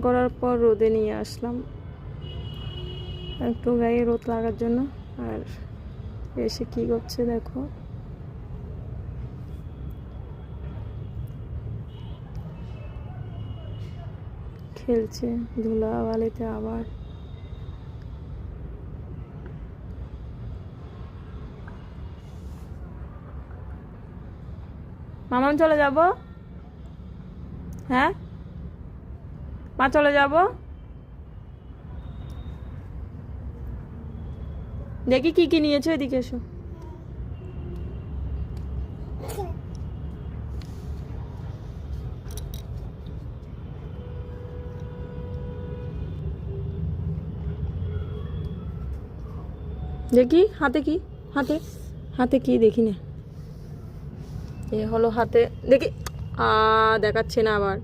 করার পর রোদে নিয়ে আসলাম, একটু গায়ে রোদ লাগার জন্য। আর এসে কি করছে দেখো, খেলছে ধুলাবালিতে। আবার মামাম চলে যাব, হ্যাঁ মা চলে যাব। দেখি কি কি নিয়েছো, এদিকে এসো। দেখি হাতে কি, হাতে হাতে কি দেখি না। এ হলো হাতে, দেখি দেখাচ্ছে না আবার।